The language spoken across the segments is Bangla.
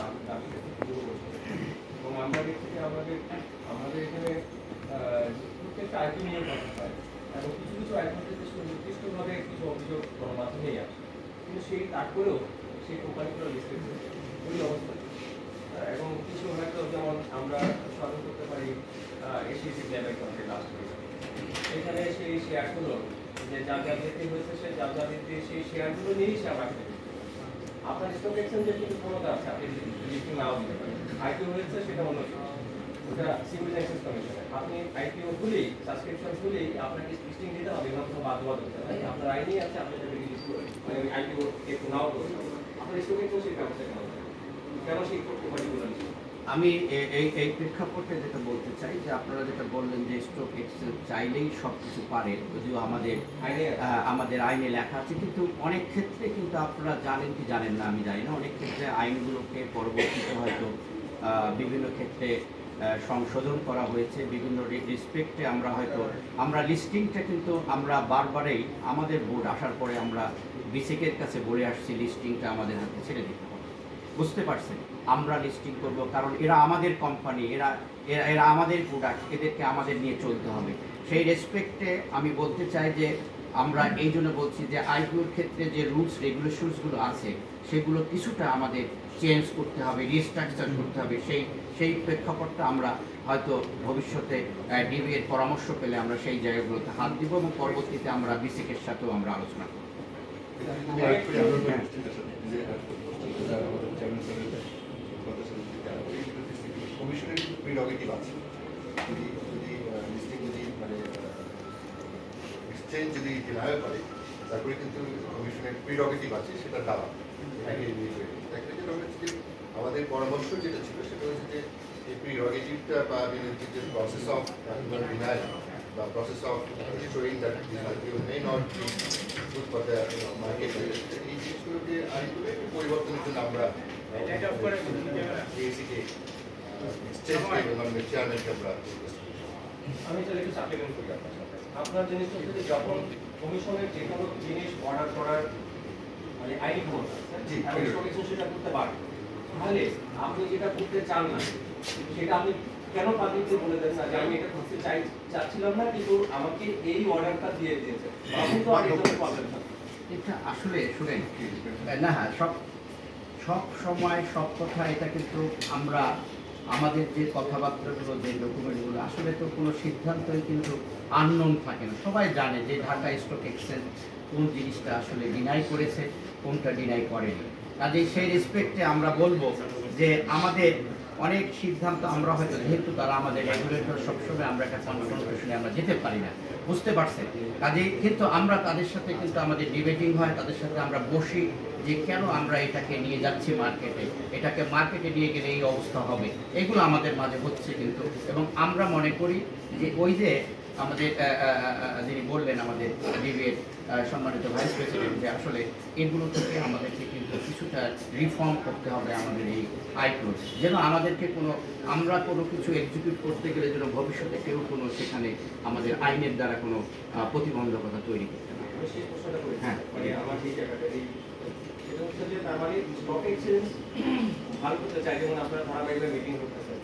দাবিটা পুরো করছে এবং আমরা দেখছি যে আমাদের এখানে প্রত্যেকটা আইপি নিয়ে কথা হয় এবং কিছু কিছু আইপিতে নির্দিষ্টভাবে কিছু অভিযোগ গণমাধ্যমেই আসে কিন্তু সেই তারপরেও সেই কোম্পানিগুলো লিস্টেড হয়েছে ওই অবস্থা এবং কিছু হয়তো যেমন আমরা স্মরণ করতে পারি এসিসি লেভেল কন্ট্রি লাস্ট এখানে সেই শেয়ারগুলো যে জালজালিয়াতি হয়েছে সেই জালজালিয়াতি সেই শেয়ারগুলো নিয়েই সে আমাকে আপনার স্টক এক্সচেঞ্জের কিন্তু ক্ষমতা আছে আপনি লিস্টিং নাও দিতে পারেন আইপিও হয়েছে সেটা অন্য ওটা সিকিউরিটি এক্সচেঞ্জ কমিশনের আপনি আইপিও খুলেই সাবস্ক্রিপশন খুলেই আপনাকে লিস্টিং দিতে হবে এবং কোনো বাধ্যবাধকতা নেই আপনার আইনই আছে আপনি তাকে লিস্ট করে মানে আইপিও একটু নাও করতে হবে আপনার স্টক এক্সচেঞ্জ সেই ব্যবস্থা কেন সেই কোম্পানিগুলো আমি এই প্রেক্ষাপটে যেটা বলতে চাই যে আপনারা যেটা বললেন যে স্টক এক্সচেঞ্জ চাইলেই সব কিছু পারে, যদিও আমাদের আইনে লেখা আছে, কিন্তু অনেক ক্ষেত্রে কিন্তু আপনারা জানেন কি জানেন না আমি জানি না, অনেক ক্ষেত্রে আইনগুলোকে পরবর্তীতে হয়তো বিভিন্ন ক্ষেত্রে সংশোধন করা হয়েছে, বিভিন্ন রেসপেক্টে আমরা লিস্টিংটা কিন্তু আমরা বারবারই আমাদের বোর্ড আসার পরে আমরা বিসিকের কাছে বলে আসছি লিস্টিংটা আমাদের হাতে ছেড়ে দিতে হবে। বুঝতে পারছেন, আমরা লিস্টিং করব কারণ এরা আমাদের কোম্পানি, এরা আমাদের প্রোডাক্ট, এদেরকে আমাদের নিয়ে চলতে হবে। সেই রেসপেক্টে আমি বলতে চাই যে আমরা এই জন্য বলছি যে আইপিওর ক্ষেত্রে যে রুলস রেগুলেশনসগুলো আছে সেগুলো কিছুটা আমাদের চেঞ্জ করতে হবে, রিস্ট্রাকচার করতে হবে। সেই প্রেক্ষাপটটা আমরা হয়তো ভবিষ্যতে ডিবি এর পরামর্শ পেলে আমরা সেই জায়গাগুলোতে হাত দিব এবং পরবর্তীতে আমরা বিসিকের সাথেও আমরা আলোচনা করব। কমিশনের প্রিরোগেটিভ আছে, যদি লিস্টিং যদি মানে এক্সচেঞ্জ যদি ডিনায় করে তারপরে কিন্তু কমিশনের প্রিরোগেটিভ আছে সেটা দেওয়া। আমাদের পরামর্শ যেটা ছিল সেটা হচ্ছে যে এই প্রিরোগেটিভটা বা যে প্রসেস অফ ডিনায় বা process of showing that you may not be good for the market, এই জিনিসগুলোকে আইনগুলো একটু পরিবর্তনের জন্য আমরা আমি তাহলে একটু সাপ্লিমেন্ট করি আপনার সাথে। আপনার জিনিসটা হচ্ছে যে যখন কমিশনের যে কোনো জিনিস অর্ডার করার মানে আইনি ক্ষমতা সেটা করতে পারবে, তাহলে আপনি যেটা করতে চান না সেটা আপনি কেন পাবলিককে বলে দেন না যে আমি এটা করতে চাচ্ছিলাম না কিন্তু আমাকে এই অর্ডারটা দিয়ে দিয়েছে, আপনি তো আর এটা পাবেন না। এটা আসলে শুনেন না, সব সময় সব কথা এটা কিন্তু আমরা আমাদের যে কথাবার্তাগুলো যে ডকুমেন্টগুলো আসলে তো কোনো সিদ্ধান্তই কিন্তু আননোন থাকে না, সবাই জানে যে ঢাকা স্টক এক্সচেঞ্জ কোন জিনিসটা আসলে ডিনাই করেছে কোনটা ডিনাই করেনি। কাজেই সেই রেসপেক্টে আমরা বলবো যে আমাদের অনেক সিদ্ধান্ত আমরা হয়তো যেহেতু তারা আমাদের রেগুলেটর সবসময় আমরা একটা কনফারেন্সে আমরা যেতে পারি না, বুঝতে পারছেন, কাজেই কিন্তু আমরা তাদের সাথে কিন্তু আমাদের ডিবেটিং হয়, তাদের সাথে আমরা বসি যে কেন আমরা এটাকে নিয়ে যাচ্ছি মার্কেটে, এটাকে মার্কেটে নিয়ে গেলে এই অবস্থা হবে, এগুলো আমাদের মাঝে হচ্ছে কিন্তু। এবং আমরা মনে করি যে ওই যে আমাদের যিনি বললেন আমাদের ডিবিএর সম্মানিত ভাইস প্রেসিডেন্ট যে আসলে এগুলো থেকে আমাদেরকে কিন্তু কিছুটা রিফর্ম করতে হবে আমাদের এই আইপিও, যেন আমাদেরকে আমরা কোনো কিছু এক্সিকিউট করতে গেলে যেন ভবিষ্যতে কেউ কোনো সেখানে আমাদের আইনের দ্বারা কোনো প্রতিবন্ধকতা তৈরি করতে না। হ্যাঁ, আমার এই জায়গাটা সেটা হচ্ছে যে তার মানে স্টক এক্সচেঞ্জ ভালো করতে চাই, যেমন আপনারা ধারাবাহিকভাবে মিটিং করতেছেন,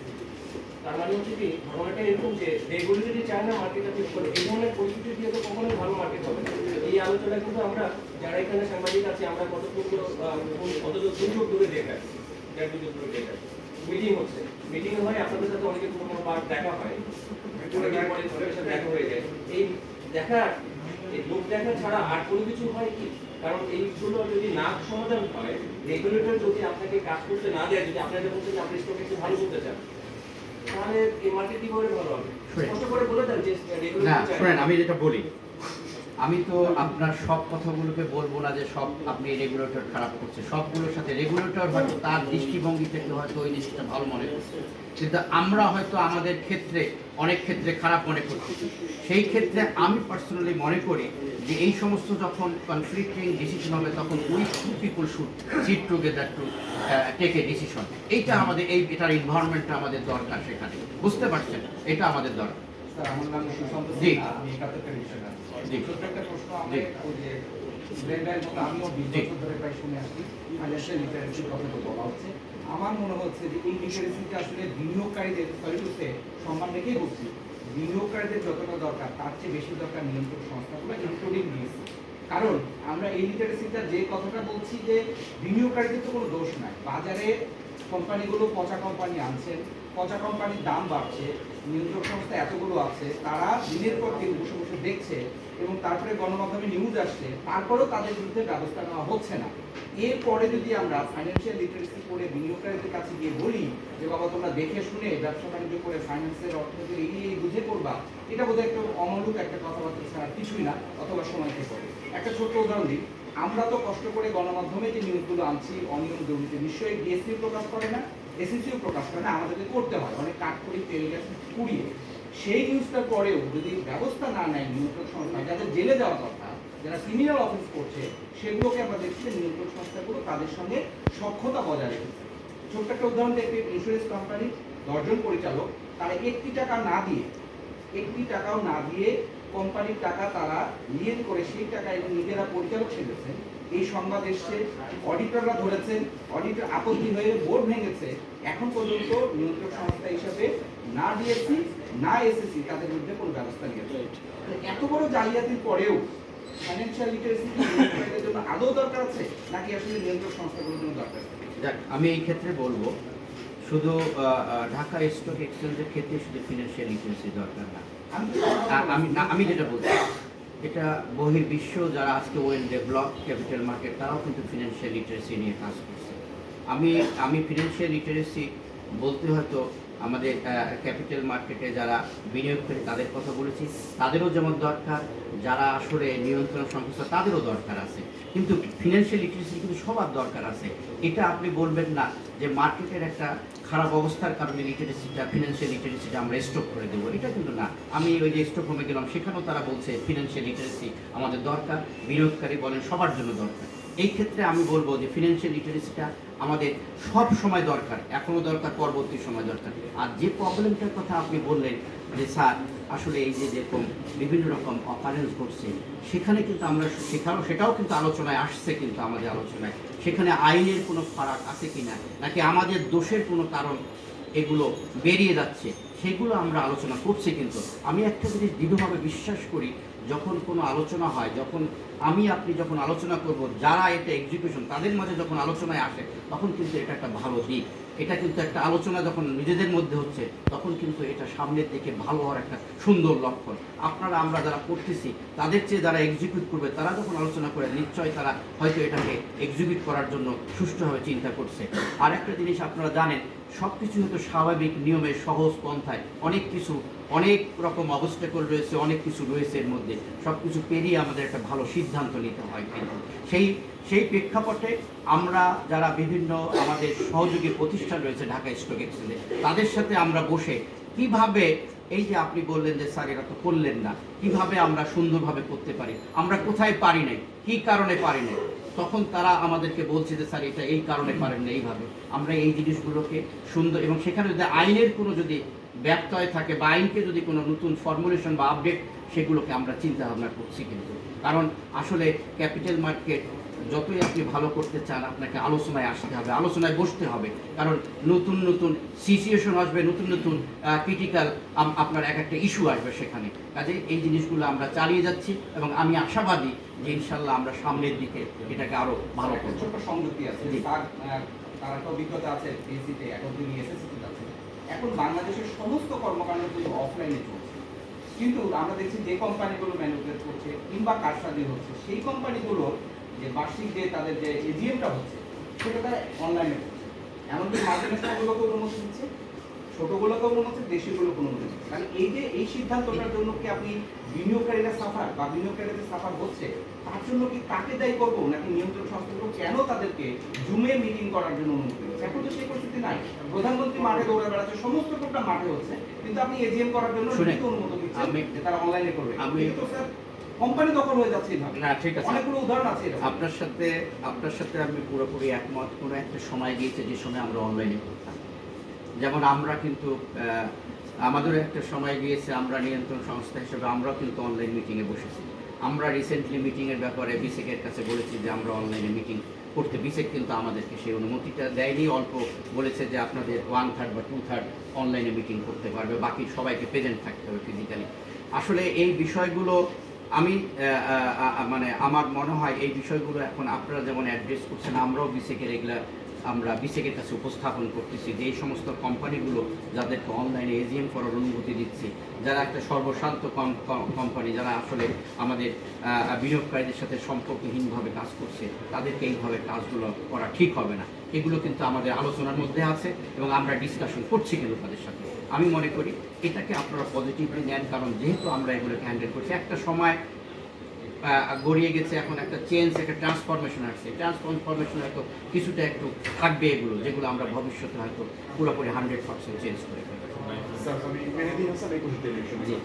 তার মানে হচ্ছে কি ঘটনাটা এরকম যে রেগুলেটরি চায় না মার্কেটটা ঠিক করে, এই ধরনের পরিস্থিতি দিয়ে তো কখনোই ভালো মার্কেট হবে না। এই আলোচনা কিন্তু আমরা যারা এখানে সাংবাদিক আছি আমরা কতটুকু দূরে দেখে আসি, দূরে দেখে আসি, মিটিং হচ্ছে, মিটিং হয় আপনাদের সাথে অনেকে কোনো বার দেখা হয়, দেখা হয়ে যায়, এই দেখা এই লোক দেখা ছাড়া আর কোনো কিছু হয় কি? কারণ এইগুলো যদি না সমাধান হয়, রেগুলেটর যদি আপনাকে কাজ করতে না দেয়, যদি আপনাদের বলছেন যে আপনি স্টক এক্সচেঞ্জ ভালো করতে চান, তাহলে এই মার্কেট কি করে ভালো হবে? কষ্ট করে বলে দেন যে রেগুলেটর শুনেন, আমি যেটা বলি, আমি তো আপনার সব কথাগুলোকে বলবো না যে সব আপনি রেগুলেটর খারাপ করছে, সবগুলোর সাথে রেগুলেটর হয়তো তার দৃষ্টিভঙ্গি থেকে হয়তো ওই জিনিসটা ভালো মনে করছে, কিন্তু আমরা হয়তো আমাদের ক্ষেত্রে অনেক ক্ষেত্রে খারাপ মনে করছি। সেই ক্ষেত্রে আমি পার্সোনালি মনে করি যে এই সমস্ত যখন কনফ্লিক্টিং ডিসিশন হবে তখন we people should sit together to take a decision. এইটা আমাদের এটার এনভায়রনমেন্টটা আমাদের দরকার, সেখানে বুঝতে পারছেন, এটা আমাদের দরকার। আমার নাম সুশান্ত, জি আমি একাত্তর টেলিভিশনে আছি। জি একটা প্রশ্ন আমাদের ওই যে ব্র্যান্ডের মতো আমিও 20 বছর ধরে প্রায় শুনে আসছি, ফাইন্যান্সিয়াল লিটারেসির কথা তো বলা হচ্ছে। আমার আমার মনে হচ্ছে যে এই লিটারেসিটা আসলে বিনিয়োগকারীদের সম্মান রেখেই বলছি, বিনিয়োগকারীদের যতটা দরকার তার চেয়ে বেশি দরকার নিয়ন্ত্রক সংস্থাগুলো ইনক্লুডিং ডিএসসি। কারণ আমরা এই লিটারেসিটা যে কথাটা বলছি যে বিনিয়োগকারীদের তো কোনো দোষ নাই, বাজারে কোম্পানিগুলো পচা কোম্পানি আনছেন, পচা কোম্পানির দাম বাড়ছে, নিয়ন্ত্রক সংস্থা এতগুলো আছে, তারা দিনের পর দিন বসে বসে দেখছে এবং তারপরে গণমাধ্যমে নিউজ আসছে, তারপরেও তাদের বিরুদ্ধে ব্যবস্থা নেওয়া হচ্ছে না। এরপরে যদি আমরা ফাইন্যান্সিয়াল লিটারেসি করে বিনিয়োগকারীদের কাছে গিয়ে বলি যে বাবা তোমরা দেখে শুনে ব্যবসা বাণিজ্য করে ফাইন্যান্সের অর্থনীতির এই বুঝে করবা, এটা বোধহয় একটা অমূলক একটা কথাবার্তা ছাড়া কিছুই না, অথবা সময় থেকে করে। একটা ছোট্ট উদাহরণ দিই, আমরা তো কষ্ট করে গণমাধ্যমে যে নিউজগুলো আনছি অনিয়ম দুর্নীতি, নিশ্চয়ই ডিএসসিও প্রকাশ করে না, এসএসসিও প্রকাশ করে না, আমাদেরকে করতে হয় অনেক কাঠখড়ি তেল গ্যাস পুড়িয়ে। সেই নিউজটার পরেও যদি ব্যবস্থা না নেয় নিয়ন্ত্রক সংস্থা, যাদের জেলে যাওয়ার কথা, যারা ক্রিমিনাল অফেন্স করছে, সেগুলোকে আমরা দেখছি যে নিয়ন্ত্রক সংস্থাগুলো তাদের সঙ্গে সখ্যতা বজায় রেখেছে। ছোট্ট একটা উদাহরণ দিয়ে, একটি ইন্স্যুরেন্স কোম্পানি 10 জন পরিচালক, তারা 1টি টাকা না দিয়ে, 1টি টাকাও না দিয়ে কোম্পানির টাকা তারা লিয়েন করে সেই টাকা এবং নিজেরা পরিচালক সেজেছেন। এই সংবাদ এসছে, অডিটররা ধরেছেন, অডিটর আপত্তি হয়ে বোর্ড ভেঙেছে। এখন পর্যন্ত নিয়ন্ত্রক সংস্থা হিসাবে না ডিএসসি না এসএসসি তাদের বিরুদ্ধে কোনো ব্যবস্থা নিয়েছে। এত বড় জালিয়াতির পরেও ফাইন্যান্সিয়াল লিটারেসি নিয়ন্ত্রকদের জন্য আদৌ দরকার আছে নাকি আসলে নিয়ন্ত্রক সংস্থাগুলোর জন্য দরকার আছে? যাক, আমি এই ক্ষেত্রে বলবো শুধু ঢাকা স্টক এক্সচেঞ্জের ক্ষেত্রে শুধু ফিনান্সিয়াল লিটারেসি দরকার না। আমি যেটা বলছি, এটা বহির্বিশ্ব যারা আজকে ওয়েল ডেভেলপ ক্যাপিটাল মার্কেট, তারাও কিন্তু ফিনান্সিয়াল লিটারেসি নিয়ে কাজ করছে। আমি ফিনান্সিয়াল লিটারেসি বলতে হয়তো আমাদের ক্যাপিটাল মার্কেটে যারা বিনিয়োগ করে তাদের কথা বলেছি, তাদেরও যেমন দরকার, যারা আসলে নিয়ন্ত্রণ সংস্থা তাদেরও দরকার আছে, কিন্তু ফিনান্সিয়াল লিটারেসি কিন্তু সবার দরকার আছে। এটা আপনি বলবেন না যে মার্কেটের একটা খারাপ অবস্থার কারণে লিটারেসিটা ফিনান্সিয়াল লিটারেসিটা আমরা স্টপ করে দেবো, এটা কিন্তু না। আমি ওই যে স্টক হোমে গেলাম, সেখানেও তারা বলছে ফিনান্সিয়াল লিটারেসি আমাদের দরকার, বিনিয়োগকারী বলেন সবার জন্য দরকার। এই ক্ষেত্রে আমি বলবো যে ফিনান্সিয়াল লিটারেসিটা আমাদের সব সময় দরকার, এখনও দরকার, পরবর্তী সময় দরকার। আর যে প্রবলেমটার কথা আপনি বললেন যে স্যার আসলে এই যে যেরকম বিভিন্ন রকম অকারেন্স ঘটছে, সেখানে কিন্তু আমরা সেটাও কিন্তু আলোচনায় আসছে, কিন্তু আমাদের আলোচনায় সেখানে আইনের কোনো ফারাক আছে কিনা, নাকি আমাদের দোষের কোনো কারণ এগুলো বেরিয়ে যাচ্ছে, সেগুলো আমরা আলোচনা করছি। কিন্তু আমি একটা জিনিস দৃঢ়ভাবে বিশ্বাস করি, যখন কোনো আলোচনা হয়, যখন আপনি যখন আলোচনা করব, যারা এটা এক্সিকিউশন তাদের মাঝে যখন আলোচনায় আসে, তখন কিন্তু এটা একটা ভালো দিক। এটা কিন্তু একটা আলোচনা যখন নিজেদের মধ্যে হচ্ছে, তখন কিন্তু এটা সামনের দিকে ভালো হওয়ার একটা সুন্দর লক্ষণ। আপনারা আমরা যারা করতেছি, তাদের চেয়ে যারা এক্সিকিউট করবে, তারা যখন আলোচনা করে, নিশ্চয়ই তারা হয়তো এটাকে এক্সিকিউট করার জন্য সুষ্ঠুভাবে চিন্তা করছে। আর একটা জিনিস আপনারা জানেন, সব কিছু হয়তো স্বাভাবিক নিয়মে সহজ পন্থায়, অনেক রকম অবস্টেকল রয়েছে, অনেক কিছু রয়েছে এর মধ্যে, সব কিছু পেরিয়ে আমাদের একটা ভালো সিদ্ধান্ত নিতে হয়। কিন্তু সেই প্রেক্ষাপটে আমরা যারা বিভিন্ন আমাদের সহযোগী প্রতিষ্ঠান রয়েছে ঢাকা স্টক এক্সচেঞ্জে, তাদের সাথে আমরা বসে কিভাবে, এই যে আপনি বললেন যে স্যার এরা তো করলেন না, কিভাবে আমরা সুন্দরভাবে করতে পারি, আমরা কোথায় পারি নাই, কী কারণে পারি নাই, তখন তারা আমাদেরকে বলছে যে স্যার এটা এই কারণে পারেন না, এইভাবে আমরা এই জিনিসগুলোকে সুন্দর, এবং সেখানে যদি আইনের কোনো যদি ব্যত্যয় থাকে বা আইনকে যদি কোনো নতুন ফর্মুলেশন বা আপডেট, সেগুলোকে আমরা চিন্তা ভাবনা করছি। কিন্তু কারণ আসলে ক্যাপিটাল মার্কেট যতই আপনি ভালো করতে চান, আপনাকে আলোচনায় আসতে হবে, আলোচনায় বসতে হবে, কারণ নতুন নতুন সিচুয়েশন আসবে, নতুন নতুন ক্রিটিক্যাল আপনার একটা ইস্যু আসবে সেখানে। কাজে এই জিনিসগুলো আমরা চালিয়ে যাচ্ছি এবং আমি আশাবাদী যে ইনশাল্লাহ আমরা সামনের দিকে এটাকে আরো ভালো করব। ছোট্ট সংযুক্তি আছে, তার একটা অভিজ্ঞতা আছে পিএসসিতে, এখন তিনি এসএসসিতে যাচ্ছেন। এখন বাংলাদেশের সমস্ত কর্মকাণ্ড কিন্তু অফলাইনে চলছে, কিন্তু আমরা দেখছি যে কোম্পানিগুলো ম্যানুফ্যাকচার করছে কিংবা কারসাজি হচ্ছে, সেই কোম্পানিগুলোর যে বার্ষিক যে তাদের যে এজিএমটা হচ্ছে, সেটা তারা অনলাইনে করছে। এমনকি মাল্টিনেশনালগুলোকে অনুমতি দিচ্ছে, ছোটগুলোকে অনুমতি, দেশিগুলোকে অনুমতি দিচ্ছে। তাহলে এই যে এই সিদ্ধান্তটার জন্য কি আপনি বিনিয়োগকারীরা সাফার বা বিনিয়োগকারীদের সাফার হচ্ছে, তার জন্য কি তাকে দায়ী করবো, নাকি নিয়ন্ত্রণ সংস্থাগুলো কেন তাদেরকে জুমে মিটিং করার জন্য অনুমতি দিচ্ছে? এখন তো সেই পরিস্থিতি নাই, প্রধানমন্ত্রী মাঠে দৌড়ে বেড়াচ্ছে, সমস্ত প্রোগ্রাম মাঠে হচ্ছে, কিন্তু আপনি এজিএম করার জন্য অনুমতি দিচ্ছেন যে তারা অনলাইনে করবে। কিন্তু স্যার কোম্পানি দখল হয়ে যাচ্ছে এইভাবে। না, ঠিক আছে, অনেকগুলো উদাহরণ আছে। আপনার সাথে আমি পুরোপুরি একমত। কোনো একটা সময় গিয়েছে যে সময় আমরা অনলাইনে করতাম, যেমন আমরা কিন্তু আমাদেরও একটা সময় গিয়েছে, আমরা নিয়ন্ত্রণ সংস্থা হিসেবে আমরাও কিন্তু অনলাইন মিটিংয়ে বসেছি। আমরা রিসেন্টলি মিটিংয়ের ব্যাপারে বিসিকের কাছে বলেছি যে আমরা অনলাইনে মিটিং করতে বিসেক কিন্তু আমাদেরকে সেই অনুমতিটা দেয়নি, অল্প বলেছে যে আপনাদের 1/3 বা 2/3 অনলাইনে মিটিং করতে পারবে, বাকি সবাইকে প্রেজেন্ট থাকতে হবে ফিজিক্যালি। আসলে এই বিষয়গুলো আমি মানে আমার মনে হয় এই বিষয়গুলো এখন আপনারা যেমন অ্যাড্রেস করছেন, আমরাও বিসেকের এগুলা আমরা বিসেকের কাছে উপস্থাপন করতেছি যে এই সমস্ত কোম্পানিগুলো যাদেরকে অনলাইনে এজিএম করার অনুমতি দিচ্ছি, যারা একটা সর্বশান্ত কোম্পানি, যারা আসলে আমাদের বিনিয়োগকারীদের সাথে সম্পর্কহীনভাবে কাজ করছে, তাদেরকে এইভাবে কাজগুলো করা ঠিক হবে না। এগুলো কিন্তু আমাদের আলোচনার মধ্যে আছে এবং আমরা ডিসকাশন করছি কিন্তু তাদের সাথে। আমি মনে করি এটাকে আপনারা পজিটিভলি নেন, কারণ যেহেতু আমরা এগুলোকে হ্যান্ডেল করছি, একটা সময় গড়িয়ে গেছে, এখন একটা চেঞ্জ, একটা ট্রান্সফরমেশন আসছে। ট্রান্সফরমেশন হয়তো কিছুটা একটু থাকবে এগুলো, যেগুলো আমরা ভবিষ্যতে হয়তো পুরোপুরি 100% চেঞ্জ করে ফেলবো। স্যার, আমি মেহেদী হাসান, 21 টেলিভিশন। জি।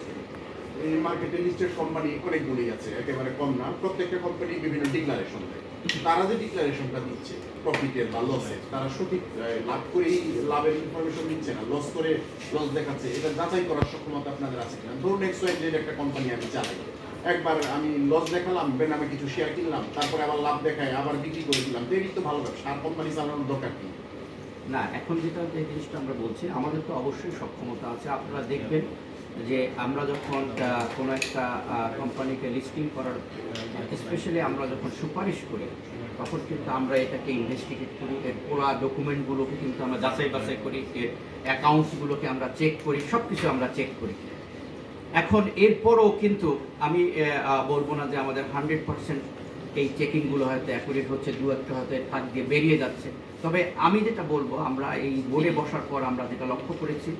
এই মার্কেটে লিস্টেড কোম্পানি অনেকগুলি আছে, একেবারে কম না। প্রত্যেকটা কোম্পানি বিভিন্ন ডিক্লারেশন দেয়। তারা যে ডিক্লারেশনটা দিচ্ছে প্রফিটের বা লসের, তারা সঠিক লাভ করেই লাভের ইনফরমেশন দিচ্ছে না, লস করে লস দেখাচ্ছে, এটা যাচাই করার সক্ষমতা আপনাদের আছে কিনা? ধরুন XYZ একটা কোম্পানি আমি চালাই, একবার আমি লস দেখালাম, বেনামে কিছু শেয়ার কিনলাম, তারপরে আবার লাভ দেখায় আবার বিক্রি করে দিলাম, তো এই তো ভালো ব্যবসা। আর কোম্পানি চালানোর দরকার কি? না, এখন যেটা যে জিনিসটা আমরা বলছি, আমাদের তো অবশ্যই সক্ষমতা আছে। আপনারা দেখবেন যে আমরা যখন কোনো একটা কোম্পানিকে লিস্টিং করার, স্পেশালি আমরা যখন সুপারিশ করি, তখন কিন্তু আমরা এটাকে ইনভেস্টিগেট করি, এর পুরো ডকুমেন্টগুলোকে কিন্তু আমরা যাচাই বাছাই করি, এর অ্যাকাউন্টসগুলোকে আমরা চেক করি, সব কিছু আমরা চেক করি। এখন এরপরও কিন্তু আমি বলবো না যে আমাদের 100% এই চেকিংগুলো হয়তো অ্যাকুরেট হচ্ছে, দু একটা হয়তো ফাঁক দিয়ে বেরিয়ে যাচ্ছে। তবে আমি যেটা বলবো, আমরা এই বোর্ডে বসার পর আমরা যেটা লক্ষ্য করেছি,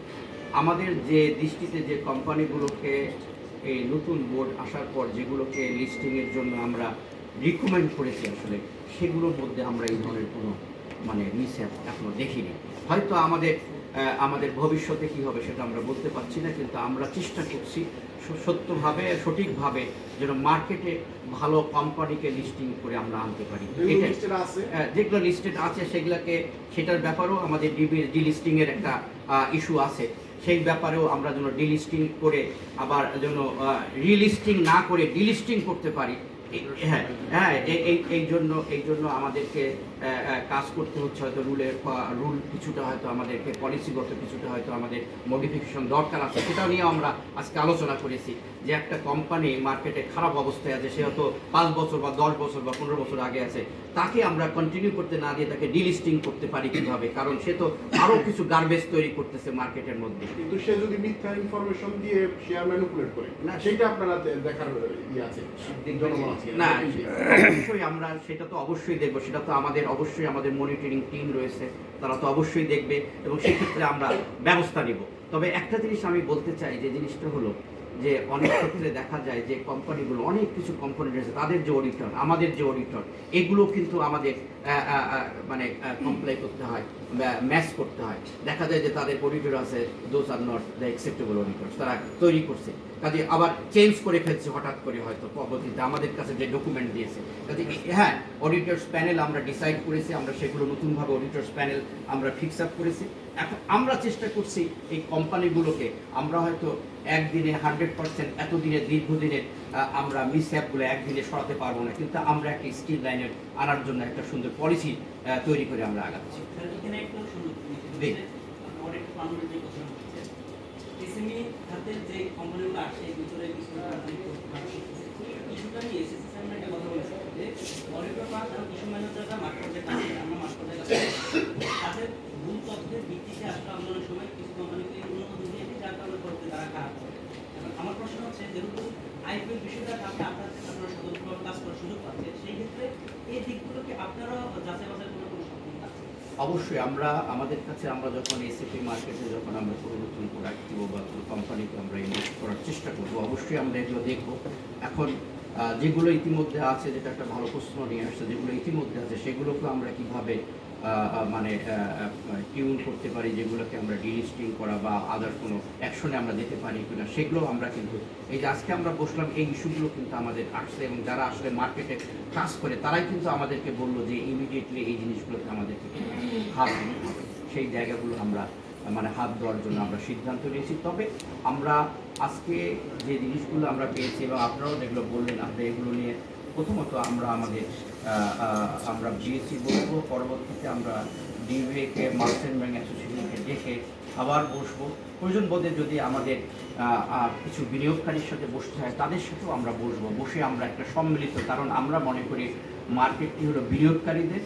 আমাদের যে দৃষ্টিতে যে কোম্পানিগুলোকে এই নতুন বোর্ড আসার পর যেগুলোকে লিস্টিংয়ের জন্য আমরা রিকমেন্ড করেছি, আসলে সেগুলোর মধ্যে আমরা এই ধরনের কোনো মানে মিসহ্যাপ এখনও দেখিনি। হয়তো আমাদের ভবিষ্যতে কী হবে সেটা আমরা বলতে পারছি না, কিন্তু আমরা চেষ্টা করছি সত্যভাবে, সঠিকভাবে যেন মার্কেটে ভালো কোম্পানিকে লিস্টিং করে আমরা আনতে পারি। যেগুলো লিস্টেড আছে সেটার ব্যাপারেও আমাদের ডিলিস্টিংয়ের একটা ইস্যু আছে, সেই ব্যাপারেও আমরা যেন ডিলিস্টিং করে আবার যেন রিলিস্টিং না করে ডিলিস্টিং করতে পারি। হ্যাঁ হ্যাঁ, এই জন্য আমাদেরকে কাজ করতে হচ্ছে। হয়তো রুল কিছুটা হয়তো আমাদেরকে, পলিসিগত কিছুটা হয়তো আমাদের মডিফিকেশন দরকার আছে, সেটাও নিয়ে আমরা আজকে আলোচনা করেছি যে একটা কোম্পানি মার্কেটে খারাপ অবস্থায় আছে, সে হয়তো 5 বছর বা 10 বছর বা 15 বছর আগে আছে, তাকে আমরা কন্টিনিউ করতে না দিয়ে তাকে ডিলিস্টিং করতে পারি কীভাবে, কারণ সে তো আরও কিছু গার্বেজ তৈরি করতেছে মার্কেটের মধ্যে। কিন্তু সে যদি মিথ্যা ইনফরমেশন দিয়ে শেয়ার ম্যানিপুলেট করে, না সেটা আপনারা দেখার আছে, জনগণ আছে না, অবশ্যই আমরা সেটা তো অবশ্যই দেখবো, সেটা তো অবশ্যই আমাদের মনিটরিং টিম রয়েছে, তারা তো অবশ্যই দেখবে এবং সেক্ষেত্রে আমরা ব্যবস্থা নিব। তবে একটা জিনিস আমি বলতে চাই, যে জিনিসটা হলো যে অনেক ক্ষেত্রে দেখা যায় যে কোম্পানিগুলো, অনেক কিছু কোম্পানি রয়েছে, তাদের যে অডিটর, আমাদের যে অডিটর, এগুলো কিন্তু আমাদের মানে কমপ্লাই করতে হয়, ম্যাচ করতে হয়। দেখা যায় যে তাদের অডিটর আছে, those are not the acceptable auditors, তারা তৈরি করছে, কাজে আবার চেঞ্জ করে ফেলছে হঠাৎ করে হয়তো পদ্ধতিতে আমাদের কাছে যে ডকুমেন্ট দিয়েছে। কাজে হ্যাঁ, অডিটর্স প্যানেল আমরা ডিসাইড করেছি, আমরা সেগুলো নতুনভাবে অডিটর্স প্যানেল আমরা ফিক্স আপ করেছি। এখন আমরা চেষ্টা করছি এই কোম্পানিগুলোকে, আমরা হয়তো একদিনে 100% এতদিনের দীর্ঘদিনের আমরা মিসহ্যাপগুলো একদিনে সরাতে পারবো না, কিন্তু আমরা একটা স্কিল লাইনের আনার জন্য একটা সুন্দর পলিসি তৈরি করে আমরা আগাচ্ছি। এসএমই খাতের যে কোম্পানিগুলো আসে, এই ভিতরে কিছু ইস্যুটা নিয়ে এসেছি। আমরা একটা কথা বলেছি যে অডিটর পাস এবং ইস্যু ম্যানেজাররা মার্কেটে কাছে, আমরা মার্কেটে কাছে তাদের ভুল তথ্যের ভিত্তিতে আসলে আমরা অনেক সময় কিছু কোম্পানিকে অনুমোদন দিয়েছি, যার কারণে করতে তারা খারাপ করে। এবং আমার প্রশ্ন হচ্ছে, যেহেতু আইপিএল বিষয়টা আপনারা সতর্কভাবে কাজ করার সুযোগ পাচ্ছে, সেই ক্ষেত্রে এই দিকগুলোকে আপনারা যাচাই বাছাই করার কোনো সক্ষমতা আছে? অবশ্যই আমাদের কাছে আমরা যখন এসএপি মার্কেটে যখন আমরা কোনো নতুন প্রোডাক্ট দিব বা কোনো কোম্পানিকে আমরা ইনভেস্ট করার চেষ্টা করবো, অবশ্যই আমরা এগুলো দেখবো। এখন যেগুলো ইতিমধ্যে আছে, যেটা একটা ভালো প্রশ্ন নিয়ে আসছে, যেগুলো ইতিমধ্যে আছে সেগুলোকে আমরা কীভাবে মানে টিউন করতে পারি, যেগুলোকে আমরা ডিলিস্টিং করা বা আদার কোনো অ্যাকশনে আমরা যেতে পারি কিনা, সেগুলো আমরা কিন্তু এই যে আজকে আমরা বসলাম, এই ইস্যুগুলো কিন্তু আমাদের আসছে এবং যারা আসলে মার্কেটে কাজ করে তারাই কিন্তু আমাদেরকে বললো যে ইমিডিয়েটলি এই জিনিসগুলোতে আমাদেরকে হাত দিতে হবে। সেই জায়গাগুলো আমরা মানে হাত দেওয়ার জন্য আমরা সিদ্ধান্ত নিয়েছি। তবে আমরা আজকে যে জিনিসগুলো আমরা পেয়েছি এবং আপনারাও যেগুলো বললেন, আমরা এগুলো নিয়ে প্রথমত আমরা আমাদের আমরা বিএসসি বলবো, পরবর্তীতে আমরা ডিবিএকে মার্চেন্ট ব্যাংক অ্যাসোসিয়েশনকে ডেকে আবার বসবো। প্রয়োজন বোধে যদি আমাদের কিছু বিনিয়োগকারীর সাথে বসতে হয় তাদের সাথেও আমরা বসবো, বসে আমরা একটা সম্মিলিত, কারণ আমরা মনে করি মার্কেটটি হলো বিনিয়োগকারীদের,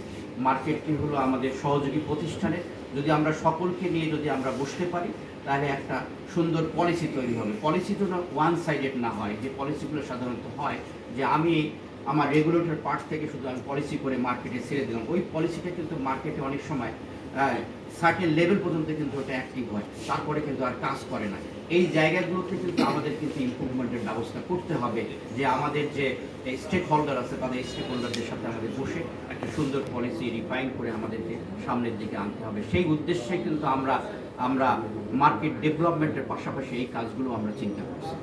মার্কেটটি হলো আমাদের সহযোগী প্রতিষ্ঠানের। যদি আমরা সকলকে নিয়ে যদি আমরা বসতে পারি তাহলে একটা সুন্দর পলিসি তৈরি হবে। পলিসি যেন ওয়ান সাইডেড না হয়, যে পলিসিগুলো সাধারণত হয় যে আমি আমার রেগুলেটর পার্ট থেকে শুধু আমি পলিসি করে মার্কেটে ছেড়ে দিলাম, ওই পলিসিটা কিন্তু মার্কেটে অনেক সময় সার্টেন লেভেল পর্যন্ত কিন্তু ওটা অ্যাক্টিভ হয়, তারপরে কিন্তু আর কাজ করে না। এই জায়গাগুলোতে কিন্তু আমাদের কিন্তু ইমপ্রুভমেন্টের ব্যবস্থা করতে হবে, যে আমাদের যে স্টেক হোল্ডার আছে তাদের স্টেক হোল্ডারদের সাথে আমাদের বসে একটা সুন্দর পলিসি রিফাইন করে আমাদেরকে সামনের দিকে আনতে হবে। সেই উদ্দেশ্যে কিন্তু আমরা মার্কেট ডেভেলপমেন্টের পাশাপাশি এই কাজগুলো আমরা চিন্তা করছি।